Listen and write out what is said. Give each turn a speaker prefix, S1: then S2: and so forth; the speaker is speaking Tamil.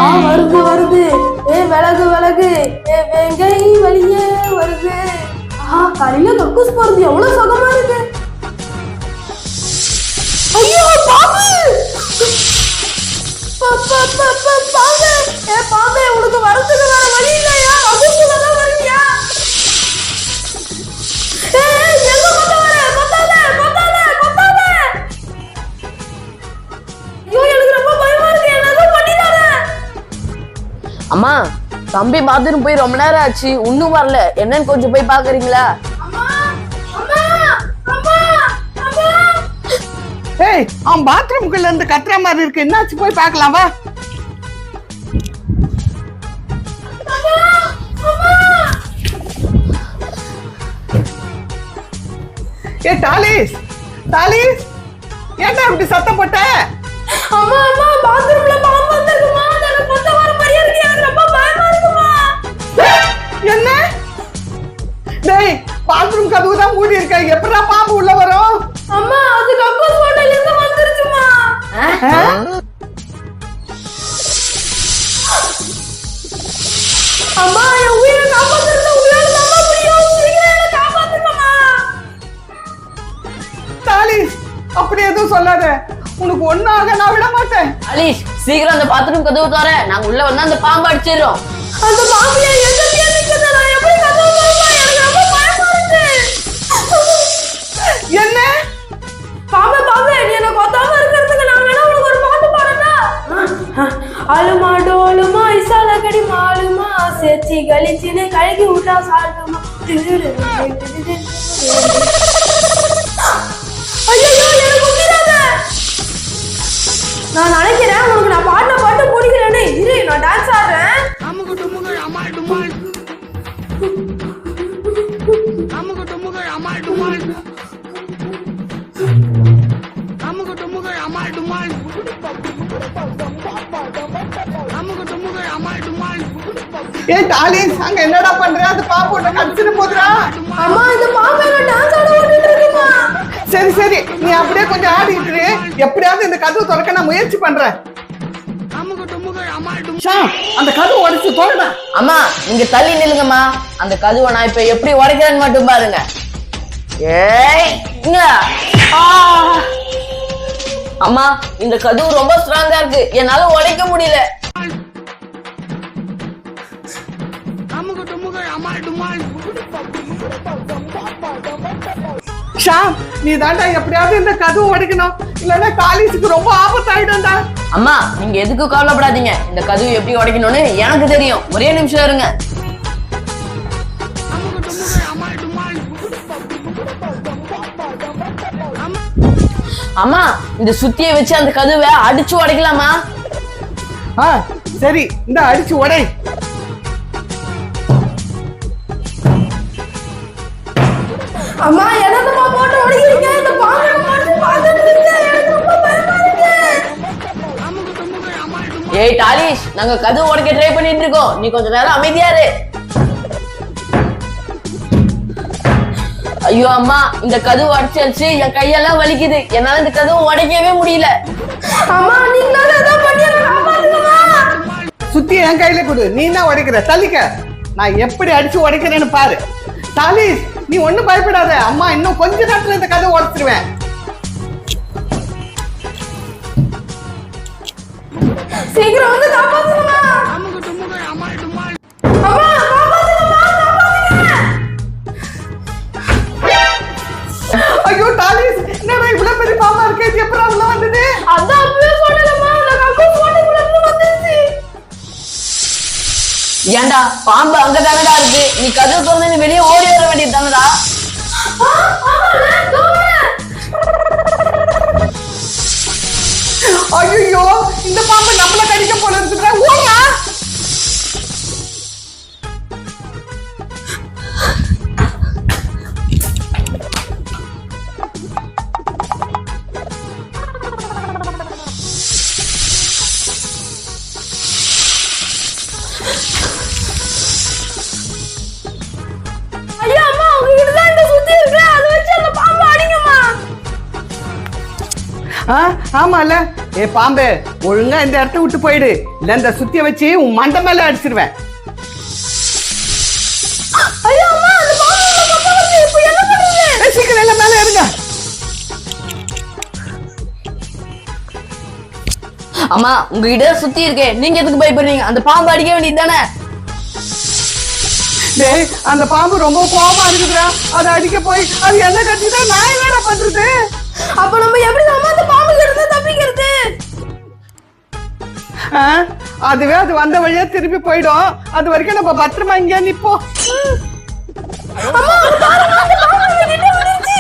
S1: வருது வருது. விலகு விலகு. வெங்கை வழியே வருது. காலையில கக்கூஸ் போறது எவ்வளவு சுகமா இருக்கு. ஐயோ பாம்பு. பாம்பே உனக்கு வரதுக்கு வேற வழி இல்லையா? கக்கூஸ்ல தான் வரீங்க. எங்க கொத்த வர? கொத்தாத கொத்தாத கொத்தாத. ஐயோ எனக்கு ரொம்ப பயமா இருக்கு. என்னது பண்ணிடாத.
S2: அம்மா, தம்பி பாத்ரூம் போய் ரொம்ப நேரம் ஆச்சு, இன்னும் வரல. என்னன்னு கொஞ்சம் போய் பாக்குறீங்களா?
S3: ஏய், அவன் பாத்ரூம்குள்ள இருந்து கத்துற மாதிரி இருக்கு. என்னாச்சு போய் பார்க்கலாம் வா. ஏ டாலிஸ், டாலிஸ், ஏன்டா இப்படி சத்தம் போட்ட?
S1: அம்மா அம்மா பாத்ரூம்ல பாம்பு வந்திருக்குமா? எனக்கு கொத்த வர மாதிரியே இருக்கு. எனக்கு ரொம்ப பயமா இருக்குமா.
S3: என்ன? டேய், பாத்ரூம் கதவு தான் மூடி இருக்க. எப்படா பாம்பு உள்ள வரும்?
S1: அம்மா அது கக்கூஸ் ஹோட்டல்ல இருந்து வந்துருச்சுமா. அம்மா என் உயிரை காப்பாத்துறது உங்களால நம்ப முடியும். சீக்கிரம் என்னை காப்பாத்துங்கம்மா.
S3: டாலிஸ், அப்படி எதுவும் சொல்லாத. உனக்கு ஒண்ணாக நான் விட மாட்டேன்.
S2: அலிஷ், சீக்கிரம் அந்த பாத்ரூம் கதவு தர. நாங்க உள்ள வந்து அந்த பாம்பு அடிச்சிடுறோம்.
S1: அந்த பாம்பு எங்க நிக்குது? நான் எப்படி கதவு திறப்பேன்? எனக்கு ரொம்ப பயமா இருக்கு.
S3: என்ன?
S1: பாம்பு பாம்பு நீ என்ன கொத்தாம இருக்கிறதுக்கு நான் வேணா உனக்கு ஒரு பாட்டு பாடுறேன்னா? அலுமா டோலுமா இசாலகடி மாலுமா சேச்சி கலிச்சினே கழுகி விட்டா சாலுமா. ஐயோ எனக்கு குத்திராத. நான் நினைக்கிறேன் உனக்கு நான் பாட்டு பாட்டு பிடிக்கிறேன்னு. இரு நான் டான்ஸ் ஆடுறேன்.
S3: அமுகு டுமுகு அமால் டுமால். அமுகு டுமுகு அமால் டுமால். அமுகு டுமுகு அமால் டுமால். அமுகு டுமுகு அமால் டுமால். ஏ டாலிஸ், அங்க என்னடா பண்ற? அந்த பாம்பு உன்னை கடிச்சிட்டு போகுதுடா.
S1: அம்மா இந்த பாம்பு என்ன டான்ஸ் ஆட ஓடிட்டு இருக்குமா?
S3: சரி சரி, நீ அப்படியே கொஞ்சம் ஆடிட்டு இரு. எப்படியாவது இந்த கதவு திறக்க நான் முயற்சி பண்றேன். ஷாம், அந்த கதவு உடைச்சு தோணுடா.
S2: அம்மா, நீங்க தள்ளி நில்லுங்கம்மா. அந்த கதவை நான் இப்ப எப்படி உடைக்கிறேன்னு மட்டும் பாருங்க. ஏய் இங்க. அம்மா, இந்த கதவு ரொம்ப ஸ்ட்ராங்கா இருக்கு, என்னால உடைக்க முடியல.
S3: ஷாம், நீ தாண்டா எப்படியாவது இந்த கதவு உடைக்கணும். இல்லன்னா காலேஜுக்கு ரொம்ப ஆபத்தாயிடும்டா.
S2: அம்மா, நீங்க எதுக்கு கவலைப்படாதீங்க. இந்த கதவு எப்படி உடைக்கணும்னு எனக்கு தெரியும். ஒரே நிமிஷம் இருங்க. அம்மா, இந்த சுத்தியை வச்சு அந்த கதவை அடிச்சு உடைக்கலாமா?
S3: சரி, இந்த அடிச்சு உடை.
S1: அம்மா என்னமா போட்டு ஓடிக்கிறீங்க? இந்த பாம்பு மட்டும் பாத்துட்டு இருக்கீங்க. எனக்கு ரொம்ப பயமா இருக்கு.
S2: ஏய் டாலிஷ், நாங்க கதவு உடைக்க ட்ரை பண்ணிட்டு இருக்கோம். நீ கொஞ்ச நேரம் அமைதியா இரு. ஐயோ அம்மா, இந்த கதவு அடிச்சு என் கையெல்லாம் வலிக்குது. என்னால இந்த கதவு உடைக்கவே முடியல.
S1: அம்மா நீங்களால ஏதோ பண்ணி காப்பாத்துங்கம்மா.
S3: சுத்தி என் கையில கொடு. நீ என்ன உடைக்கிற? தள்ளிக்க. நான் எப்படி அடிச்சு உடைக்கிறேன்னு பாரு. டாலிஸ், நீ ஒண்ணும் பயப்படாத. அம்மா இன்னும் கொஞ்ச நேரத்துல இந்த கதவை உடைச்சிருவேன்.
S1: சீக்கிரம் வந்து காப்பாத்துங்கம்மா. அம்மா காப்பாத்துங்கம்மா, காப்பாத்துங்க.
S3: ஐயோ டாலிஸ், என்னடா இவ்வளவு பெரிய பாம்பா இருக்கு? இது எப்பறா உள்ள வந்தது?
S1: அதான் அப்பவே சொன்னேன்மா, அந்த கக்கூஸ் ஹோட்டல்ல இருந்து வந்துருச்சு.
S2: ஏண்டா, பாம்பு அங்க தானடா இருக்கு. நீ கதவு திறந்து வெளியே ஓடி வர வேண்டியது தானடா.
S3: ஐயோ, இந்த பாம்பு நம்மள கடிக்க போல இருக்குடா. ஓடுடா.
S1: ஐயா அம்மா, உங்ககிட்ட தான் இந்த சுத்தி இருக்கு. அதை வச்சு அந்த பாம்பு அடிங்கம்மா.
S3: ஆமால, ஏ பாம்பே, ஒழுங்கா இந்த இடத்த விட்டு போயிடு, இல்ல இந்த சுத்திய வச்சு உன் மண்டை மேல அடிச்சிருவேன்.
S1: ஐயோ அம்மா, அந்த பாம்பு உள்ள பக்கம் வருது. இப்போ என்ன பண்றது?
S3: சீக்கிரம் எல்லாம் மேல ஏறுங்க.
S2: அம்மா உங்ககிட்ட சுத்தி இருக்கே, நீங்க எதுக்கு பயப்படுறீங்க? அந்த பாம்பு அடிக்க வேண்டியது தானே.
S3: டேய், அந்த பாம்பு ரொம்ப கோவமா இருக்குதுடா. அதை அடிக்க போய் அது என்ன கட்டிதான் நான் என்னடா பண்றது?
S1: அப்ப நம்ம எப்படி அம்மா அந்த பாம்பு கிட்ட இருந்து தப்பிக்கிறது?
S3: அதுவே அது வந்த வழியா திருப்பி போயிடும். அது வரைக்கும் நம்ம பத்திரமா இங்கே நிப்போம்.
S1: அம்மா, அந்த பாம்பு வந்துருச்சு.